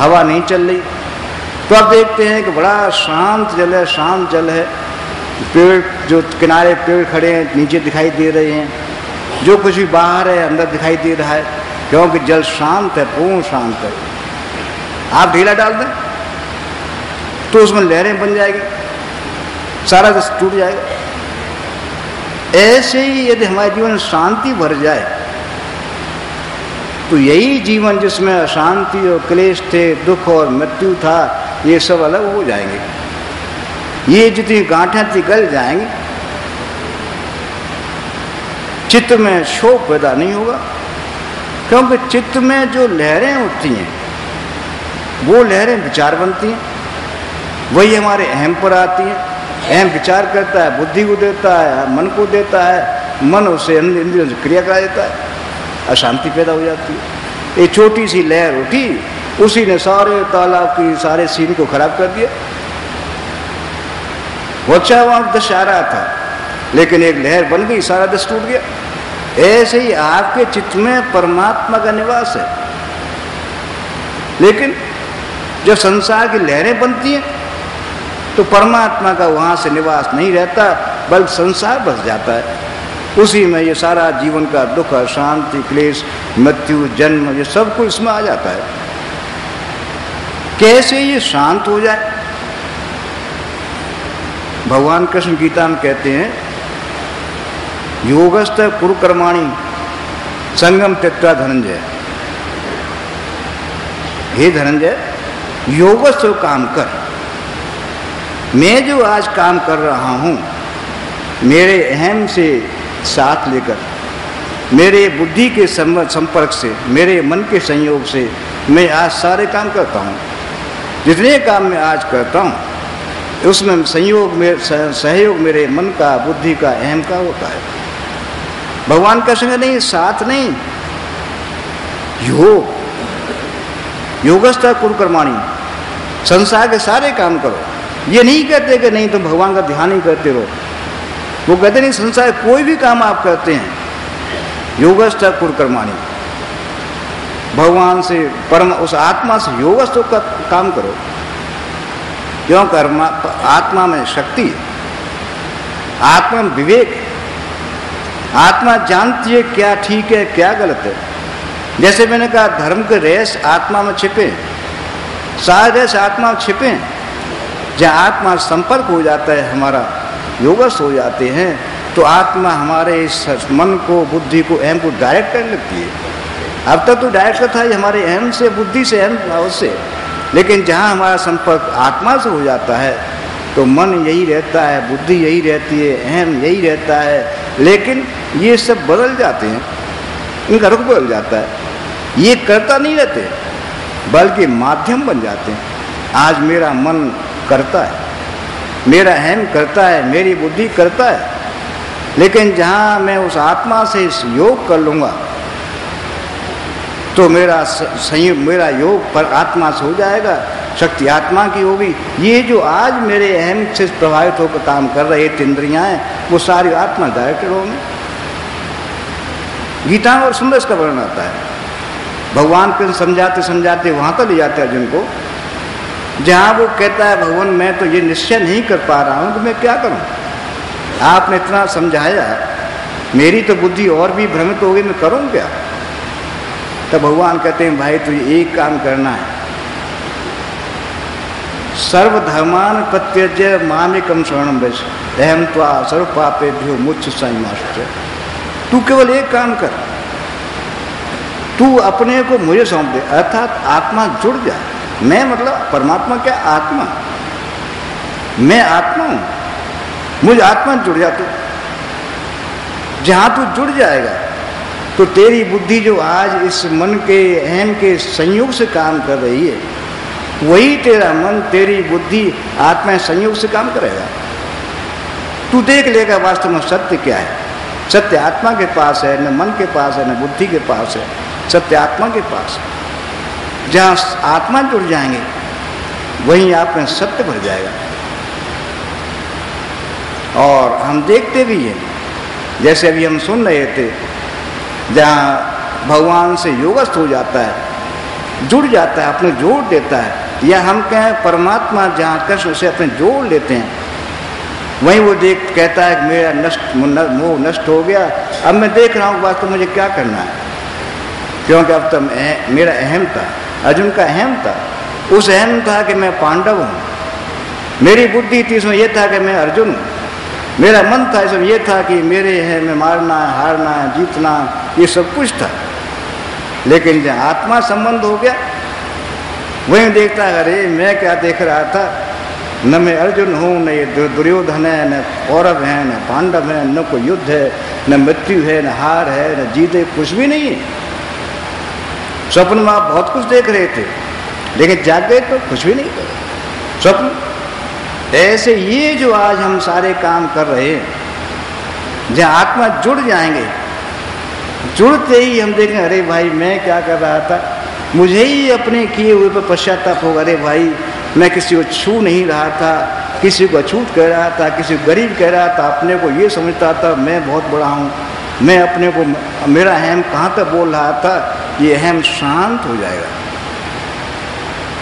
हवा नहीं चल रही, तो आप देखते हैं कि बड़ा शांत जल है, शांत जल है। पेड़ जो किनारे पेड़ खड़े हैं नीचे दिखाई दे रहे हैं, जो कुछ भी बाहर है अंदर दिखाई दे रहा है, क्योंकि जल शांत है, पूर्ण शांत है। आप ढीला डाल दें तो उसमें लहरें बन जाएगी, सारा रस टूट जाएगा। ऐसे ही यदि हमारे जीवन में शांति भर जाए तो यही जीवन जिसमें अशांति और क्लेश थे, दुख और मृत्यु था, ये सब अलग हो जाएंगे। ये जितनी गांठें थी गल जाएंगी, चित्त में शोक पैदा नहीं होगा, क्योंकि चित्त में जो लहरें उठती हैं वो लहरें विचार बनती हैं, वही हमारे अहम पर आती हैं। अहम विचार करता है, बुद्धि को देता है, मन को देता है, मन उसे इंद्रियों से क्रिया करा देता है, अशांति पैदा हो जाती है। एक छोटी सी लहर उठी, उसी ने सारे तालाब की सारे सीन को खराब कर दिया। वो अच्छा वहां दृश्य आ रहा था, लेकिन एक लहर बन गई, सारा दृश्य टूट गया। ऐसे ही आपके चित्त में परमात्मा का निवास है, लेकिन जब संसार की लहरें बनती हैं तो परमात्मा का वहां से निवास नहीं रहता, बल्कि संसार बस जाता है। उसी में ये सारा जीवन का दुख, अशांति, क्लेश, मृत्यु, जन्म, ये सब कुछ इसमें आ जाता है। कैसे ये शांत हो जाए? भगवान कृष्ण गीता में कहते हैं, योगस्थ कुरु कर्माणि संगम त्यक्त्वा धनंजय। हे धनंजय, योगस्थ काम कर। मैं जो आज काम कर रहा हूं, मेरे अहम से साथ लेकर, मेरे बुद्धि के संपर्क से, मेरे मन के संयोग से मैं आज सारे काम करता हूं। जितने काम मैं आज करता हूं उसमें सहयोग मेरे मन का, बुद्धि का, अहम का होता है। भगवान का संग नहीं, साथ नहीं, योगस्थ कुरु कर्माणि, संसार के सारे काम करो। ये नहीं कहते कि नहीं तुम भगवान का ध्यान ही करते रहो, वो कहते नहीं, संसार कोई भी काम आप करते हैं, योगस्थ कुरु कर्माणि, भगवान से, परम उस आत्मा से योगस्थ का काम करो। क्यों? कर्म, आत्मा में शक्ति है, आत्मा में विवेक है, आत्मा जानती है क्या ठीक है क्या गलत है। जैसे मैंने कहा, धर्म के रहस्य आत्मा में छिपे हैं, सारे रहस्य आत्मा में छिपे हैं। जहाँ आत्मा संपर्क हो जाता है, हमारा योगस्थ हो जाते हैं, तो आत्मा हमारे इस मन को, बुद्धि को, अहम को डायरेक्ट करने लगती है। अब तक तो डायरेक्ट था हमारे अहम से, बुद्धि से, अहम भाव से, लेकिन जहाँ हमारा संपर्क आत्मा से हो जाता है तो मन यही रहता है, बुद्धि यही रहती है, अहम यही रहता है, लेकिन ये सब बदल जाते हैं, इनका रुख बदल जाता है। ये करता नहीं रहते, बल्कि माध्यम बन जाते हैं। आज मेरा मन करता है, मेरा अहम करता है, मेरी बुद्धि करता है, लेकिन जहाँ मैं उस आत्मा से योग कर लूँगा तो मेरा संयोग, मेरा योग पर आत्मा से हो जाएगा, शक्ति आत्मा की होगी। ये जो आज मेरे अहम से प्रभावित होकर काम कर रहे इंद्रियां हैं, वो सारी आत्मा डायरेक्टेड होंगे। गीता और सुंदर इसका वर्णन आता है। भगवान कृष्ण समझाते समझाते वहां तक ले जाते हैं अर्जुन को, जहाँ वो कहता है, भगवान मैं तो ये निश्चय नहीं कर पा रहा हूँ कि मैं क्या करूँ। आपने इतना समझाया, मेरी तो बुद्धि और भी भ्रमित हो गई, मैं करूँ क्या? तब भगवान कहते हैं, भाई तुझे एक काम करना है, सर्वधर्मान प्रत्यज्य मामेकं शरणं व्रज अहं त्वा सर्व पापेभ्यो मोक्षयिष्यामि। तू केवल एक काम कर, तू अपने को मुझे सौंप दे, अर्थात आत्मा जुड़ जाए। मैं मतलब परमात्मा क्या? आत्मा। मैं आत्मा हूं, मुझ आत्मा जुड़ जा तू। जहां तू जुड़ जाएगा तो तेरी बुद्धि जो आज इस मन के, अहम के संयोग से काम कर रही है, वही तेरा मन, तेरी बुद्धि आत्मा संयोग से काम करेगा। तू देख लेगा वास्तव में सत्य क्या है। सत्य आत्मा के पास है, न मन के पास है, न बुद्धि के पास है, सत्य आत्मा के पास है। जहाँ आत्मा जुड़ जाएंगे वहीं आप में सत्य भर जाएगा। और हम देखते भी हैं, जैसे अभी हम सुन रहे थे, जहाँ भगवान से योगस्थ हो जाता है जुड़ जाता है, अपने जोड़ देता है। या हम कहें परमात्मा जहाँ कृष्ण से अपने जोड़ लेते हैं, वहीं वो देख कहता है कि मेरा मोह नष्ट हो गया, अब मैं देख रहा हूँ वास्तव मुझे क्या करना है। क्योंकि अब तो मेरा अहम था, अर्जुन का अहम था, उस अहम था कि मैं पांडव हूँ, मेरी बुद्धि थी इसमें यह था कि मैं अर्जुन हूँ, मेरा मन था इसमें यह था कि मेरे है मैं मारना है, हारना है, जीतना, ये सब कुछ था। लेकिन जब आत्मा संबंध हो गया, वहीं देखता है अरे मैं क्या देख रहा था, न मैं अर्जुन हूँ, न ये दुर्योधन है, न कौरव है, न पांडव है, न कोई युद्ध है, न मृत्यु है, न हार है, न जीत है, कुछ भी नहीं है। स्वप्न में आप बहुत कुछ देख रहे थे, लेकिन जागे तो कुछ भी नहीं कर स्वप्न। ऐसे ये जो आज हम सारे काम कर रहे हैं, जहाँ आत्मा जुड़ जाएंगे, जुड़ते ही हम देखें अरे भाई मैं क्या कर रहा था, मुझे ही अपने किए हुए पर पश्चाताप होगा। अरे भाई मैं किसी को छू नहीं रहा था, किसी को अछूत कह रहा था, किसी को गरीब कह रहा था, अपने को ये समझता था मैं बहुत बड़ा हूँ, मैं अपने को, मेरा अहम कहाँ तक बोल रहा था, ये अहम शांत हो जाएगा।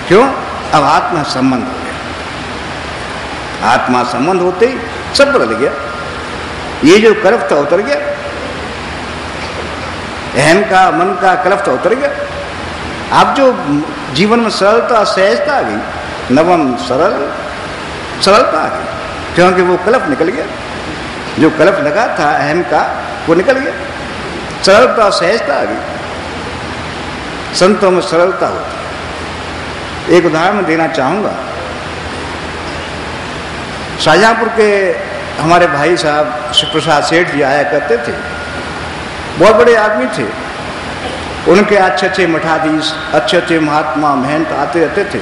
क्यों? अब आत्मा संबंध हो गया। आत्मा संबंध होते ही सब बदल गया, ये जो कलफ था उतर गया, अहम का मन का कलफ था उतर गया। अब जो जीवन में सरलता सहजता आ गई, नवम सरलता आ गई, क्योंकि वो कलफ निकल गया, जो कलफ लगा था अहम का वो निकल गया, सरलता सहजता आ गई। संतों में सरलता होती है। एक उदाहरण देना चाहूँगा। शाहजहाँपुर के हमारे भाई साहब शिवप्रसाद सेठ जी आया करते थे, बहुत बड़े आदमी थे, उनके अच्छे अच्छे मठाधीश, अच्छे अच्छे महात्मा महंत आते रहते थे,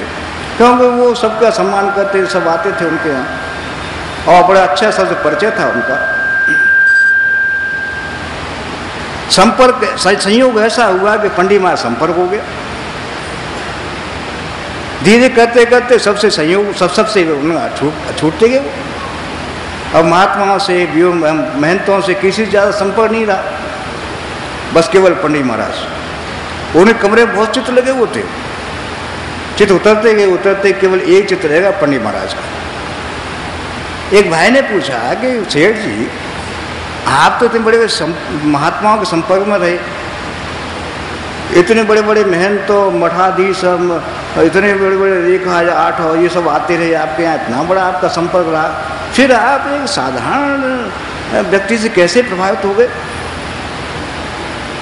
क्योंकि वो सबका सम्मान करते, सब आते थे उनके यहाँ, और बड़ा अच्छा सबसे परिचय था उनका। संपर्क संयोग ऐसा हुआ कि पंडित महाराज संपर्क हो गया, धीरे करते करते सबसे संयोग सबसे छूटते गए। अब महात्माओं से महंतों से किसी से ज़्यादा संपर्क नहीं रहा, बस केवल पंडित महाराज। उन्हें कमरे में बहुत चित्र लगे हुए थे, चित्र उतरते गए, केवल एक चित्र रहेगा पंडित महाराज का। एक भाई ने पूछा कि सेठ जी आप तो इतने बड़े महात्माओं के संपर्क में रहे, इतने बड़े बड़े महंतों मठाधीश इतने बड़े बड़े 1008 ये सब आते रहे आपके यहाँ, इतना बड़ा आपका संपर्क रहा, फिर आप एक साधारण व्यक्ति से कैसे प्रभावित हो गए?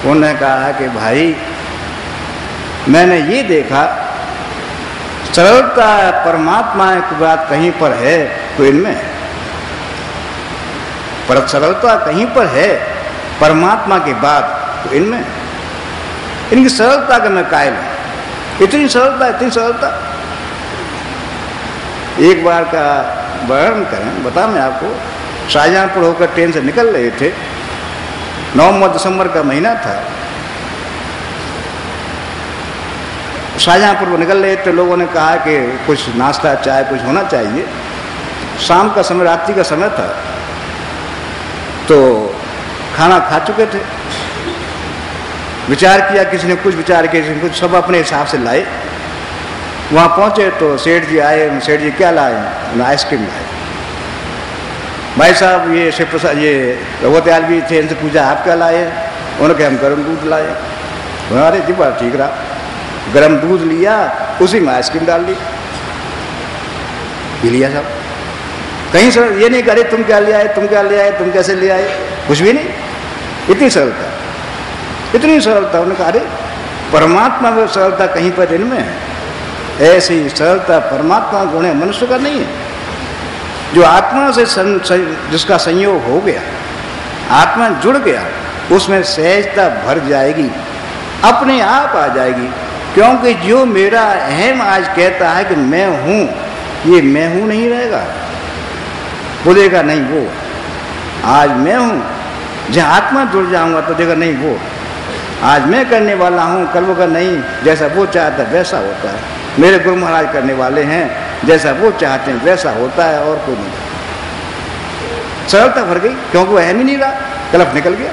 उन्होंने कहा कि भाई मैंने ये देखा, सरलता परमात्मा की बात कहीं पर है तो इनमें है, पर सरलता कहीं पर है परमात्मा की बात तो इनमें, इनकी सरलता का मैं कायल हूं। इतनी सरलता, इतनी सरलता। एक बार का वर्णन करें, बता मैं आपको, शाहजहाँपुर होकर ट्रेन से निकल रहे थे, नवंबर दिसंबर का महीना था, शाहजहाँपुर को निकल रहे थे, लोगों ने कहा कि कुछ नाश्ता चाय कुछ होना चाहिए। शाम का समय, रात्रि का समय था, तो खाना खा चुके थे, विचार किया, किसी ने कुछ विचार किया, किसी ने कुछ, सब अपने हिसाब से लाए। वहाँ पहुँचे तो सेठ जी आए, सेठ जी क्या लाए? आइसक्रीम लाए। भाई साहब ये शिव प्रसाद ये रघुवत्याल भी थे, इनसे पूछा आप क्या लाए? उन्होंने कहा हम गर्म दूध लाए। अरे जी बड़ा ठीक रहा, गर्म दूध लिया, उसी में आइसक्रीम डाल ली, पी लिया सब। कहीं सर ये नहीं करे तुम क्या ले आए, तुम क्या ले आए, तुम कैसे ले आए, कुछ भी नहीं। इतनी सरलता, इतनी सरलता। उन्होंने कहा अरे परमात्मा में सरलता कहीं पर इनमें है, ऐसी सरलता परमात्मा गुण है, मनुष्य का नहीं है। जो आत्मा से जिसका संयोग हो गया, आत्मा जुड़ गया, उसमें सहजता भर जाएगी, अपने आप आ जाएगी। क्योंकि जो मेरा अहम आज कहता है कि मैं हूँ, ये मैं हूँ नहीं रहेगा, बोलेगा नहीं वो आज मैं हूँ। जहाँ आत्मा जुड़ जाऊंगा तो देखा नहीं वो आज मैं करने वाला हूँ, कल वो का नहीं, जैसा वो चाहता है वैसा होता है। मेरे गुरु महाराज करने वाले हैं, जैसा वो चाहते हैं वैसा होता है, और कोई नहीं। सरलता भर गई, क्योंकि वो अहम ही नहीं रहा, कलफ निकल गया।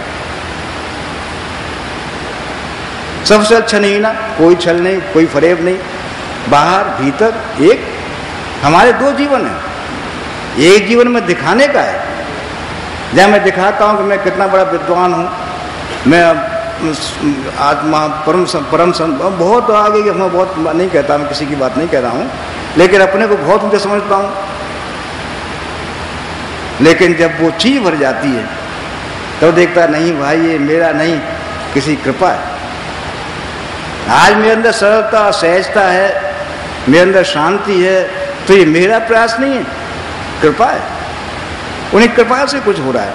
सबसे अच्छा नहीं ना, कोई छल नहीं, कोई फरेब नहीं, बाहर भीतर एक। हमारे दो जीवन हैं, एक जीवन में दिखाने का है, जहाँ मैं दिखाता हूँ कि मैं कितना बड़ा विद्वान हूँ, मैं आत्मा परम बहुत आगे, मैं बहुत नहीं कहता, मैं किसी की बात नहीं कह रहा हूँ, लेकिन अपने को बहुत ऊंचा समझता हूँ। लेकिन जब वो चीज भर जाती है तो देखता नहीं भाई ये मेरा नहीं, किसी कृपा है। आज मेरे अंदर सरलता सहजता है, मेरे अंदर शांति है, तो ये मेरा प्रयास नहीं है, कृपा है। उन्हीं कृपा से कुछ हो रहा है।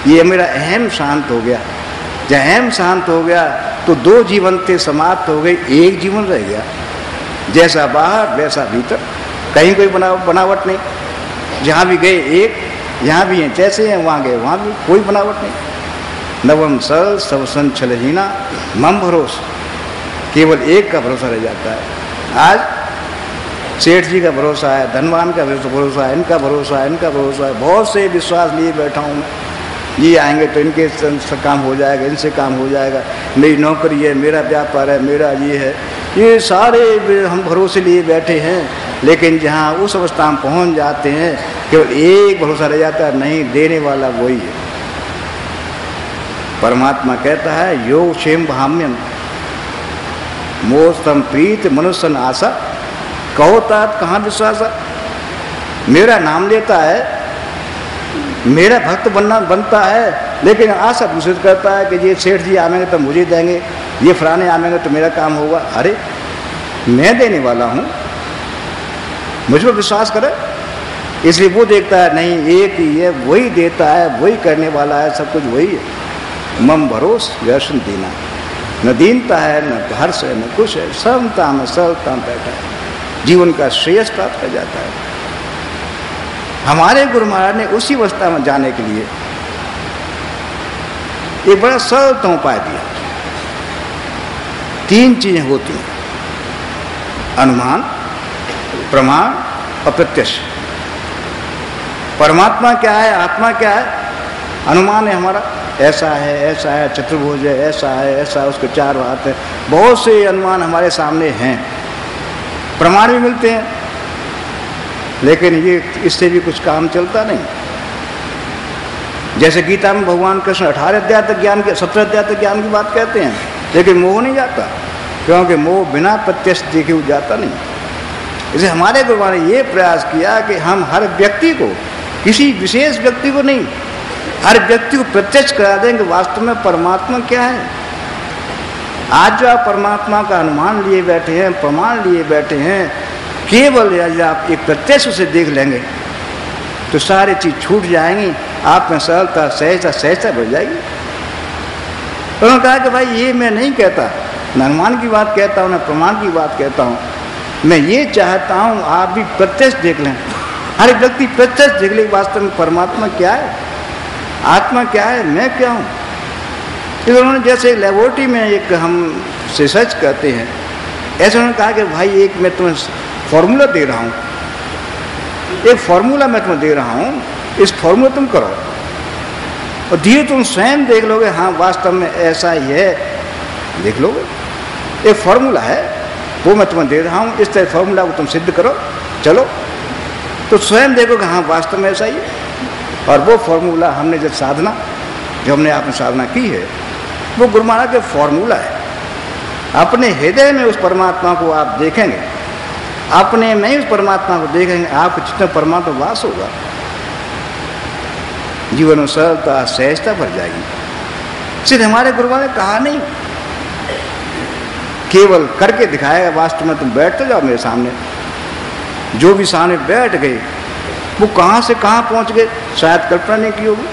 ये मेरा अहम शांत हो गया, जब अहम शांत हो गया तो दो जीवन थे समाप्त हो गए, एक जीवन रह गया। जैसा बाहर वैसा भीतर, कहीं कोई बनावट नहीं। जहाँ भी गए एक, यहाँ भी हैं जैसे हैं, वहाँ गए वहाँ भी कोई बनावट नहीं। नवम सरल सब संचल जीना मम भरोस, केवल एक का भरोसा रह जाता है। आज सेठ जी का भरोसा है, धनवान का भरोसा है, इनका भरोसा है, इनका भरोसा है, बहुत से विश्वास लिए बैठा हूँ मैं। ये आएंगे तो इनके से काम हो जाएगा, इनसे काम हो जाएगा, मेरी नौकरी है, मेरा व्यापार है, मेरा ये है, ये सारे हम भरोसे लिए बैठे हैं। लेकिन जहाँ उस अवस्था में पहुँच जाते हैं, केवल एक भरोसा रह जाता है, नहीं, देने वाला वही है। परमात्मा कहता है योग क्षेम भाम्यम मोस्तम प्रीत मनुष्य आशा, कहो तात कहाँ विश्वास। मेरा नाम लेता है, मेरा भक्त बनता है, लेकिन आशा दूसरे करता है कि ये सेठ जी आवेंगे तो मुझे देंगे, ये फलाने आवेंगे तो मेरा काम होगा। अरे मैं देने वाला हूँ, मुझ पर विश्वास करे। इसलिए वो देखता है नहीं, एक ही है, वही देता है, वही करने वाला है, सब कुछ वही है। मम भरोस दर्शन देना, न दीनता है, न हर्ष है, न कुछ है, समता में सरलता में बैठा है, जीवन का श्रेयस प्राप्त कर जाता है। हमारे गुरु महाराज ने उसी अवस्था में जाने के लिए एक बड़ा सरल उपाय दिया। तीन चीजें होती हैं, अनुमान, प्रमाण और प्रत्यक्ष। परमात्मा क्या है, आत्मा क्या है? अनुमान है हमारा, ऐसा है, चतुर्भुज है, ऐसा है, उसके चार हाथ है, बहुत से अनुमान हमारे सामने हैं, प्रमाण भी मिलते हैं, लेकिन ये इससे भी कुछ काम चलता नहीं। जैसे गीता में भगवान कृष्ण 18 अध्याय तक ज्ञान के 17 अध्याय तक ज्ञान की बात कहते हैं, लेकिन मोह नहीं जाता, क्योंकि मोह बिना प्रत्यक्ष देखे हुए जाता नहीं। इसलिए हमारे गुरुओं ने ये प्रयास किया कि हम हर व्यक्ति को, किसी विशेष व्यक्ति को नहीं, हर व्यक्ति को प्रत्यक्ष करा देंगे वास्तव में परमात्मा क्या है। आज जो आप परमात्मा का अनुमान लिए बैठे हैं, प्रमाण लिए बैठे हैं, केवल यदि आप एक प्रत्यक्ष से देख लेंगे तो सारी चीज छूट जाएंगी, आप में सरलता सहजता बढ़ जाएगी। तो उन्होंने कहा कि भाई ये मैं नहीं कहता, न अनुमान की बात कहता हूँ, न प्रमाण की बात कहता हूँ, मैं ये चाहता हूँ आप भी प्रत्यक्ष देख लें, हर व्यक्ति प्रत्यक्ष देख ले वास्तव में परमात्मा क्या है, आत्मा क्या है, मैं क्या हूँ। फिर उन्होंने जैसे लेबोरेटरी में एक हम रिसर्च करते हैं, ऐसे उन्होंने कहा कि भाई एक मैं तुम्हें फॉर्मूला दे रहा हूँ, एक फॉर्मूला मैं तुम्हें दे रहा हूँ, इस फॉर्मूला तुम करो और धीरे तुम स्वयं देख लोगे, हाँ वास्तव में ऐसा ही है, देख लोगे। एक फॉर्मूला है वो मैं तुम्हें दे रहा हूँ, इस तरह फॉर्मूला को तुम सिद्ध करो, चलो तो स्वयं देखोगे हाँ वास्तव में ऐसा ही है। और वो फॉर्मूला हमने जो साधना, जो हमने आपने साधना की है, वो गुरु महाराज के फॉर्मूला है। अपने हृदय में उस परमात्मा को आप देखेंगे, अपने में ही उस परमात्मा को देखेंगे, आपको जितना परमात्मा वास होगा, जीवन में सरलता सहजता भर जाएगी। सिर्फ हमारे गुरुओं ने कहा नहीं, केवल करके दिखाएगा। वास्तव में तुम बैठते जाओ मेरे सामने, जो भी सामने बैठ गए वो कहाँ से कहाँ पहुँच गए, शायद कल्पना नहीं की होगी।